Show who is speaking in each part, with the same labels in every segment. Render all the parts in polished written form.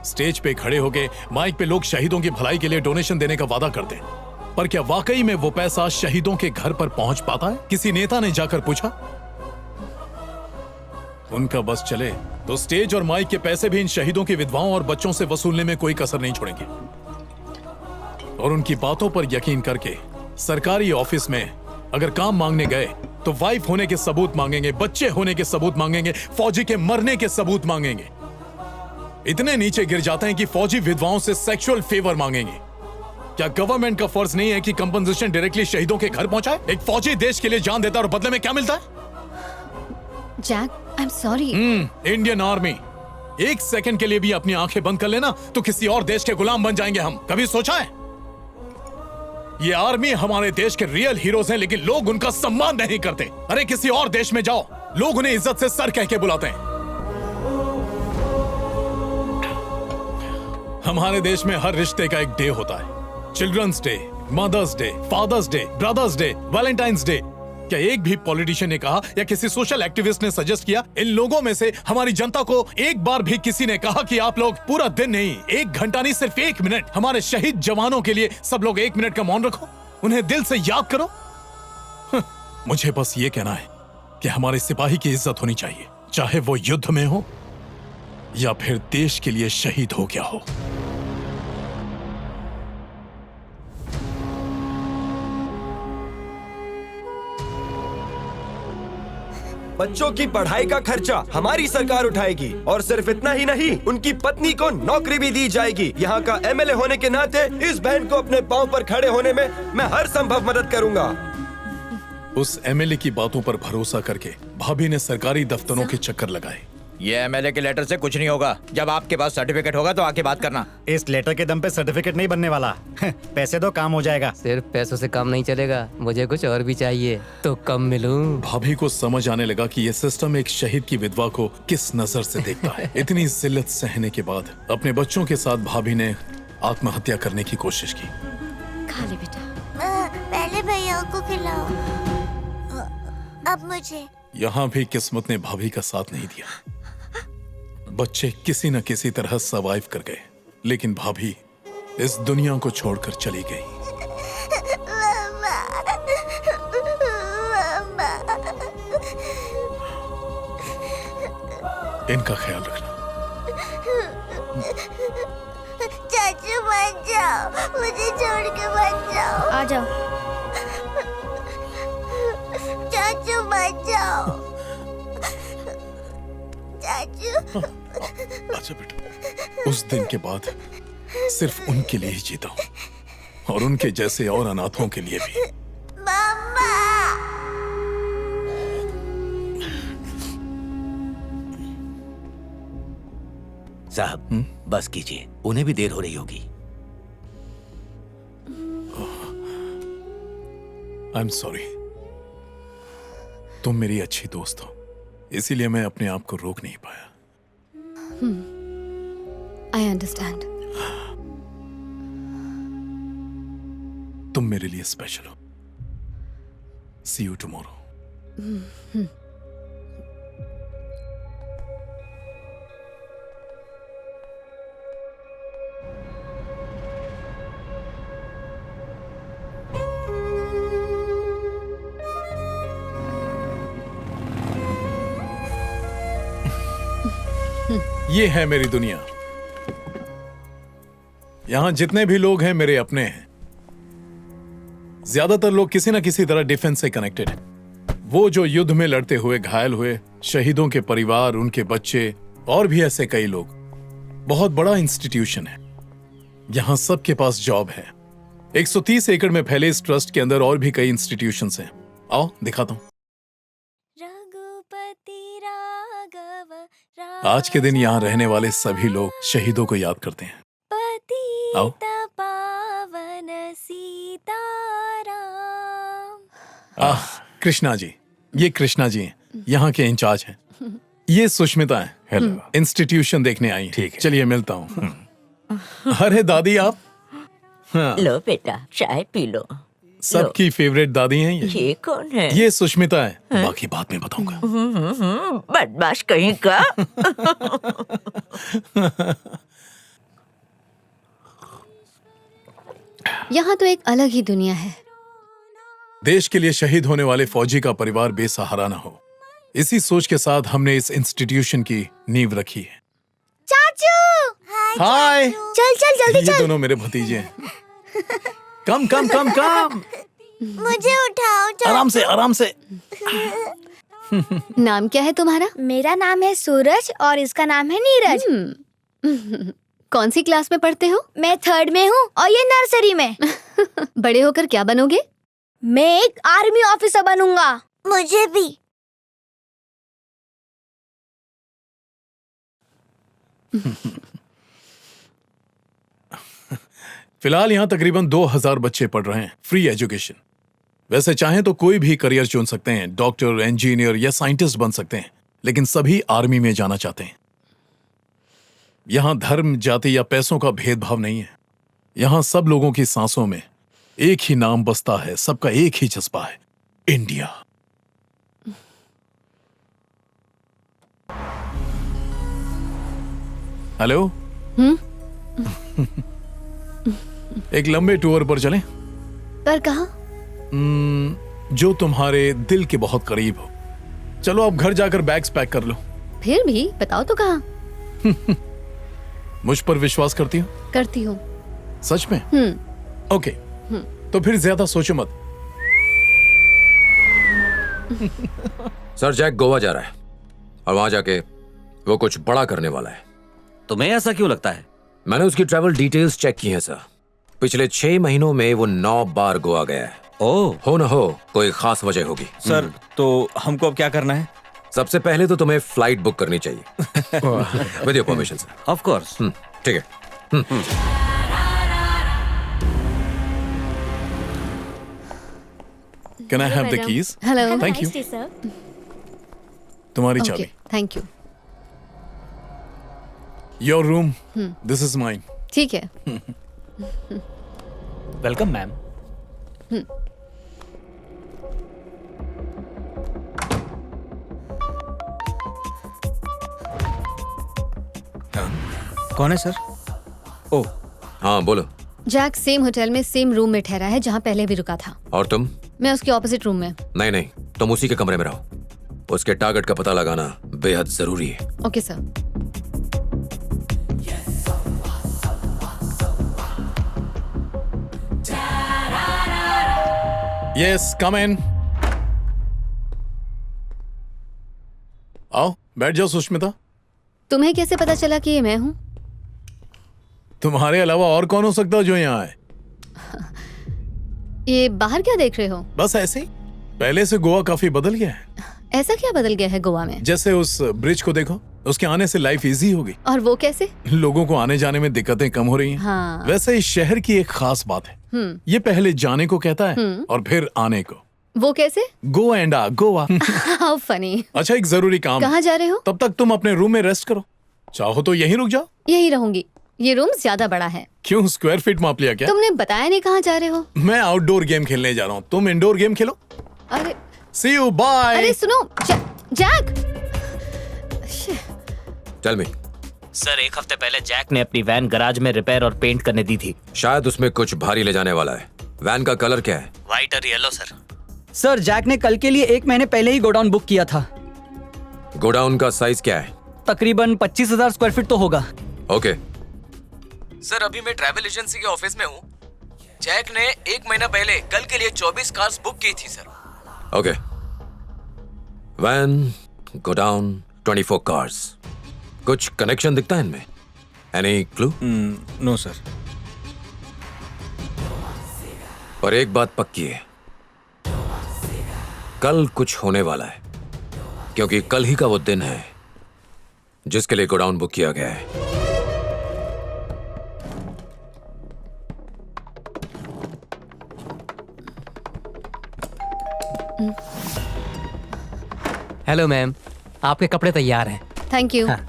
Speaker 1: Stage पे खड़े होके माइक पे लोग शहीदों की भलाई के लिए डोनेशन देने का वादा करते हैं, पर क्या वाकई में वो पैसा शहीदों के घर पर पहुंच पाता है? किसी नेता ने जाकर पूछा? उनका बस चले तो स्टेज और माइक के पैसे भी इन शहीदों की विधवाओं और बच्चों से वसूलने में कोई कसर नहीं छोड़ेंगे। और उनकी बातों पर यकीन करके सरकारी ऑफिस में अगर काम मांगने गए तो वाइफ होने के सबूत मांगेंगे, बच्चे होने के सबूत मांगेंगे, फौजी के मरने के सबूत मांगेंगे। इतने नीचे गिर जाते हैं कि फौजी विधवाओं से सेक्सुअल फेवर मांगेंगे। क्या गवर्नमेंट का फर्ज नहीं है कि कंपनसेशन डायरेक्टली शहीदों के घर पहुंचाए? एक फौजी देश के लिए जान देता है और बदले में क्या मिलता है?
Speaker 2: Jack, I am sorry.
Speaker 1: Indian army, एक सेकंड के लिए भी अपनी आंखें बंद कर लेना तो किसी और देश के गुलाम बन जाएंगे हम। कभी सोचा है? ये आर्मी हमारे देश के रियल हीरोज हैं, लेकिन लोग उनका सम्मान नहीं करते। अरे किसी और देश में जाओ, लोग उन्हें इज्जत से सर कह के बुलाते हैं। हमारे देश में हर रिश्ते का एक डे होता है। Children's day, mother's day, father's day, brother's day, Valentine's day. क्या एक भी पॉलिटिशियन ने कहा या किसी सोशल एक्टिविस्ट ने सजेस्ट किया, इन लोगों में से हमारी जनता को एक बार भी किसी ने कहा कि आप लोग पूरा दिन नहीं, एक घंटा नहीं, सिर्फ 1 मिनट हमारे शहीद जवानों के लिए सब लोग 1 मिनट का मौन रखो, उन्हें दिल से याद करो? मुझे बस ये कहना है कि हमारे सिपाही की इज्जत होनी चाहिए, चाहे वो युद्ध में हो या फिर देश के लिए शहीद हो गया हो।
Speaker 3: बच्चों की पढ़ाई का खर्चा हमारी सरकार उठाएगी, और सिर्फ इतना ही नहीं, उनकी पत्नी को नौकरी भी दी जाएगी। यहाँ का एमएलए होने के नाते इस बहन को अपने पांव पर खड़े होने में मैं हर संभव मदद करूंगा।
Speaker 1: उस एमएलए की बातों पर भरोसा करके भाभी ने सरकारी दफ्तरों के चक्कर लगाए।
Speaker 4: ये एमएलए के लेटर से कुछ नहीं होगा। जब आपके पास सर्टिफिकेट होगा तो आके बात करना।
Speaker 5: इस लेटर के दम पे सर्टिफिकेट नहीं बनने वाला। पैसे दो, काम हो जाएगा।
Speaker 6: सिर्फ पैसों से काम नहीं चलेगा, मुझे कुछ और भी चाहिए। तो कब मिलूं?
Speaker 1: भाभी को समझ आने लगा कि यह सिस्टम एक शहीद की विधवा को किस नजर से देखता है। इतनी जिल्लत सहने के बाद अपने बच्चों के साथ भाभी ने आत्महत्या करने की कोशिश की।
Speaker 2: खा ले बेटा।
Speaker 7: पहले भैया को खिलाओ, अब मुझे।
Speaker 1: यहाँ भी किस्मत ने भाभी का साथ नहीं दिया। बच्चे किसी न किसी तरह सर्वाइव कर गए, लेकिन भाभी इस दुनिया को छोड़कर चली गई। इनका ख्याल रखना।
Speaker 7: चाचू मत जाओ, मुझे छोड़ के मत जाओ।
Speaker 2: आ जाओ।
Speaker 7: चाचू मत जाओ। चाचू।
Speaker 1: अच्छा बेटा, उस दिन के बाद सिर्फ उनके लिए ही जीता हूं, और उनके जैसे और अनाथों के लिए भी।
Speaker 7: मम्मा।
Speaker 8: साहब, बस कीजिए, उन्हें भी देर हो रही होगी।
Speaker 1: आई एम सॉरी। तुम मेरी अच्छी दोस्त हो, इसीलिए मैं अपने आप को रोक नहीं पाया।
Speaker 2: I understand.
Speaker 1: तुम मेरे लिए स्पेशल हो। सी यू टुमारो। ये है मेरी दुनिया। यहां जितने भी लोग हैं मेरे अपने हैं। ज्यादातर लोग किसी ना किसी तरह डिफेंस से कनेक्टेड हैं। वो जो युद्ध में लड़ते हुए घायल हुए, शहीदों के परिवार, उनके बच्चे और भी ऐसे कई लोग। बहुत बड़ा इंस्टीट्यूशन है। यहां सबके पास जॉब है। 130 एकड़ में फैले इस ट्रस्ट के अंदर और भी कई इंस्टीट्यूशंस हैं। आओ दिखाता हूं। आज के दिन यहाँ रहने वाले सभी लोग शहीदों को याद करते हैं। आओ। कृष्णा जी, ये कृष्णा जी हैं, यहाँ के इंचार्ज हैं। ये सुष्मिता है।
Speaker 8: हेलो।
Speaker 1: इंस्टीट्यूशन देखने आई।
Speaker 8: ठीक है।
Speaker 1: चलिए मिलता हूँ। अरे दादी आप। हाँ।
Speaker 9: लो बेटा, चाय पी लो।
Speaker 1: सबकी फेवरेट दादी हैं
Speaker 9: ये कौन है?
Speaker 1: ये सुष्मिता है। बाकी बाद में बताऊंगा।
Speaker 9: बदमाश कहीं का।
Speaker 2: यहाँ तो एक अलग ही दुनिया है।
Speaker 1: देश के लिए शहीद होने वाले फौजी का परिवार बेसहारा ना हो, इसी सोच के साथ हमने इस इंस्टीट्यूशन की नींव रखी है।
Speaker 7: चाचू
Speaker 1: हाय,
Speaker 7: चल चल जल्दी
Speaker 1: ये
Speaker 7: चल।
Speaker 1: दोनों मेरे भतीजे हैं। कम कम कम कम,
Speaker 7: मुझे उठाओ। चल।
Speaker 1: आराम से आराम से।
Speaker 2: नाम क्या है तुम्हारा?
Speaker 7: मेरा नाम है सूरज और इसका नाम है नीरज।
Speaker 2: कौन सी क्लास में पढ़ते हो?
Speaker 7: मैं 3rd में हूँ और ये नर्सरी में।
Speaker 2: बड़े होकर क्या बनोगे?
Speaker 7: मैं एक आर्मी ऑफिसर बनूंगा। मुझे भी।
Speaker 1: फिलहाल यहाँ तकरीबन 2000 बच्चे पढ़ रहे हैं, फ्री एजुकेशन। वैसे चाहें तो कोई भी करियर चुन सकते हैं, डॉक्टर, इंजीनियर या साइंटिस्ट बन सकते हैं, लेकिन सभी आर्मी में जाना चाहते हैं। यहाँ धर्म, जाति या पैसों का भेदभाव नहीं है। यहाँ सब लोगों की सांसों में एक ही नाम बसता है, सबका एक ही जज्बा है, इंडिया। हेलो। एक लंबे टूर पर चलें?
Speaker 2: पर कहाँ?
Speaker 1: जो तुम्हारे दिल के बहुत करीब हो। चलो अब घर जाकर बैग्स पैक कर लो।
Speaker 2: फिर भी बताओ तो कहाँ?
Speaker 1: मुझ पर विश्वास करती हो?
Speaker 2: करती हूँ।
Speaker 1: सच में? ओके, तो फिर ज्यादा सोचो मत।
Speaker 10: सर, जैक गोवा जा रहा है और वहां जाके वो कुछ बड़ा करने वाला है।
Speaker 8: तुम्हें ऐसा क्यों लगता है?
Speaker 10: मैंने उसकी ट्रैवल डिटेल्स चेक की हैं सर। पिछले 6 महीनों में वो 9 बार गोवा गया है।
Speaker 8: ओह,
Speaker 10: हो न हो कोई खास वजह होगी।
Speaker 11: सर, तो हमको अब क्या करना है?
Speaker 10: सबसे पहले तो तुम्हें फ्लाइट बुक करनी चाहिए। With your permission sir.
Speaker 8: Of course.
Speaker 10: ठीक है।
Speaker 1: Can I have the keys?
Speaker 2: Hello.
Speaker 1: Thank you. तुम्हारी चाबी।
Speaker 2: Thank you.
Speaker 1: Your room, this is mine.
Speaker 2: ठीक है।
Speaker 11: Welcome ma'am. कौन है सर? ओ,
Speaker 10: हाँ बोलो।
Speaker 2: जैक सेम होटल में सेम रूम में ठहरा है जहाँ पहले भी रुका था।
Speaker 10: और तुम?
Speaker 2: मैं उसके ऑपोजिट रूम में।
Speaker 10: नहीं नहीं, तुम उसी के कमरे में रहो। उसके टारगेट का पता लगाना बेहद जरूरी है।
Speaker 2: Okay sir.
Speaker 1: यस, कम इन। आओ बैठ जाओ सुष्मिता।
Speaker 2: तुम्हें कैसे पता चला कि ये मैं हूँ?
Speaker 1: तुम्हारे अलावा और कौन हो सकता है जो यहाँ आए?
Speaker 2: ये बाहर क्या देख रहे हो?
Speaker 1: बस ऐसे ही। पहले से गोवा काफी बदल गया है।
Speaker 2: ऐसा क्या बदल गया है गोवा में?
Speaker 1: जैसे उस ब्रिज को देखो, उसके आने से लाइफ इजी होगी।
Speaker 2: और वो कैसे?
Speaker 1: लोगों को आने जाने में दिक्कतें कम हो रही हैं।
Speaker 2: हाँ।
Speaker 1: वैसे इस शहर की एक खास बात है, ये पहले जाने को कहता है और फिर आने को।
Speaker 2: वो कैसे?
Speaker 1: गो एंड आ गोवा।
Speaker 2: How funny.
Speaker 1: अच्छा, एक जरूरी काम।
Speaker 2: कहाँ जा रहे हो?
Speaker 1: तब तक तुम अपने रूम में रेस्ट करो, चाहो तो यहीं रुक जाओ।
Speaker 2: यही रहूंगी। ये रूम ज्यादा बड़ा है।
Speaker 1: क्यों, स्क्वायर फीट माप लिया क्या?
Speaker 2: तुमने बताया नहीं कहाँ जा रहे हो।
Speaker 1: मैं आउटडोर गेम खेलने जा रहा हूँ, तुम इंडोर गेम खेलो।
Speaker 2: अरे
Speaker 1: सी यू, बाय।
Speaker 2: अरे सुनो, जैक।
Speaker 10: Tell me.
Speaker 11: सर, 1 हफ्ते पहले जैक ने अपनी वैन गराज में रिपेयर और पेंट करने दी थी।
Speaker 10: शायद उसमें कुछ भारी ले जाने वाला है। वैन का कलर क्या है?
Speaker 11: व्हाइट और येलो सर।
Speaker 12: सर, जैक ने कल के लिए 1 महीने पहले ही गोडाउन बुक किया था।
Speaker 10: गोडाउन का साइज क्या है?
Speaker 12: तकरीबन 25,000 स्क्वायर फीट तो होगा।
Speaker 10: ओके।
Speaker 13: सर, अभी मैं ट्रैवल एजेंसी के ऑफिस में हूँ। जैक ने 1 महीना पहले कल के लिए 24 कार्स बुक की थी sir.
Speaker 10: Okay. Van, godown, 24 cars. कुछ कनेक्शन दिखता है इनमें? Any clue?
Speaker 11: No sir.
Speaker 10: पर एक बात पक्की है, कल कुछ होने वाला है, क्योंकि कल ही का वो दिन है जिसके लिए गोडाउन बुक किया गया है।
Speaker 6: हेलो मैम, आपके कपड़े तैयार हैं।
Speaker 2: Thank you.
Speaker 6: हाँ।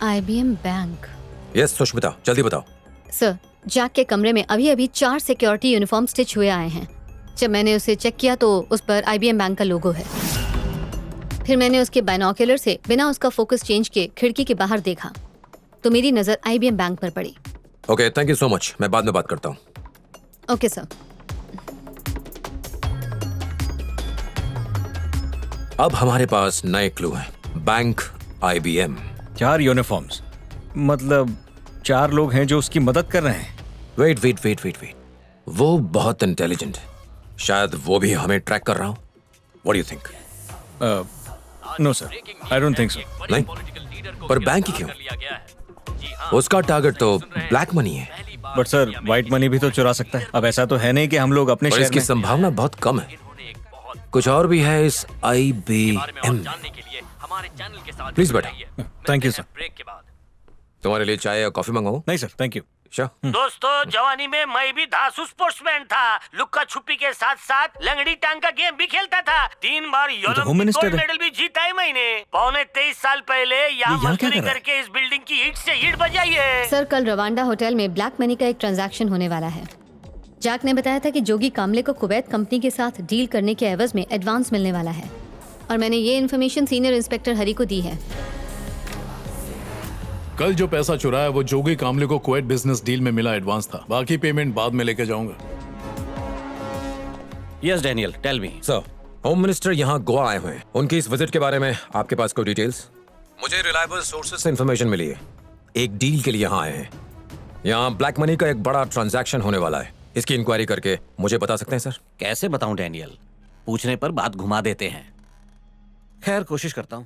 Speaker 2: IBM bank.
Speaker 10: यस सुष्मिता, जल्दी बताओ।
Speaker 2: सर, जैक के कमरे में अभी अभी 4 सिक्योरिटी यूनिफॉर्म स्टिच हुए आए हैं। जब मैंने उसे चेक किया तो उस पर IBM बैंक का लोगो है। फिर मैंने उसके बाइनोक्यूलर से बिना उसका फोकस चेंज किए खिड़की के बाहर देखा तो मेरी नजर IBM बैंक पर पड़ी।
Speaker 10: Okay, thank you so much, मैं बाद में बात करता हूँ।
Speaker 2: Okay sir.
Speaker 10: अब हमारे पास नए क्लू हैं। Bank, IBM।
Speaker 14: 4 यूनिफॉर्म्स, मतलब 4 लोग हैं जो उसकी मदद कर रहे हैं।
Speaker 10: वेट, वो बहुत इंटेलिजेंट है, शायद वो भी हमें ट्रैक कर रहा हो। What do you think?
Speaker 14: No sir, I don't think so.
Speaker 10: नहीं, पर बैंक ही क्यों? उसका टारगेट तो ब्लैक मनी है।
Speaker 14: बट सर, व्हाइट मनी भी तो चुरा सकता है। अब ऐसा तो है नहीं कि हम लोग अपने
Speaker 10: और
Speaker 14: शहर
Speaker 10: इसकी
Speaker 14: में...
Speaker 10: संभावना बहुत कम है। कुछ और भी है इस IBM। प्लीज बैठो।
Speaker 14: Thank you sir.
Speaker 10: तुम्हारे लिए चाय या कॉफी मंगाऊं?
Speaker 14: नहीं सर, थैंक यू।
Speaker 11: दोस्तों, जवानी में मैं भी धांसू स्पोर्ट्समैन था। लुक्का छुपी के साथ साथ लंगड़ी टांग का गेम भी खेलता था। 3 बार ओलंपिक गोल्ड मेडल भी जीता है मैंने। 23 साल पहले यहाँ मजदूरी करके इस बिल्डिंग की ईंट से ईंट बजाई है।
Speaker 2: सर, कल रवांडा होटल में ब्लैक मनी का एक ट्रांजैक्शन होने वाला है। जैक ने बताया था कि जोगी कामले को कुवैत कंपनी के साथ डील करने के एवज में एडवांस मिलने वाला है और मैंने ये इन्फॉर्मेशन सीनियर इंस्पेक्टर हरी को दी है।
Speaker 1: कल जो पैसा चुराया वो जोगी कामले को कुवैत बिजनेस डील में मिला एडवांस था। बाकी पेमेंट बाद में लेके जाऊंगा।
Speaker 8: Yes Daniel, tell me.
Speaker 10: Sir, home minister यहाँ गोवा आए हुए हैं। उनकी इस विजिट के बारे में आपके पास कोई डिटेल्स? मुझे रिलायबल सोर्सेज से इंफॉर्मेशन मिली है। एक डील के लिए यहाँ आए हैं। यहाँ ब्लैक मनी का एक बड़ा ट्रांजैक्शन होने वाला है। इसकी इंक्वायरी करके मुझे बता सकते हैं सर?
Speaker 8: कैसे बताऊं डैनियल, पूछने पर बात घुमा देते हैं। खैर, कोशिश करता हूं।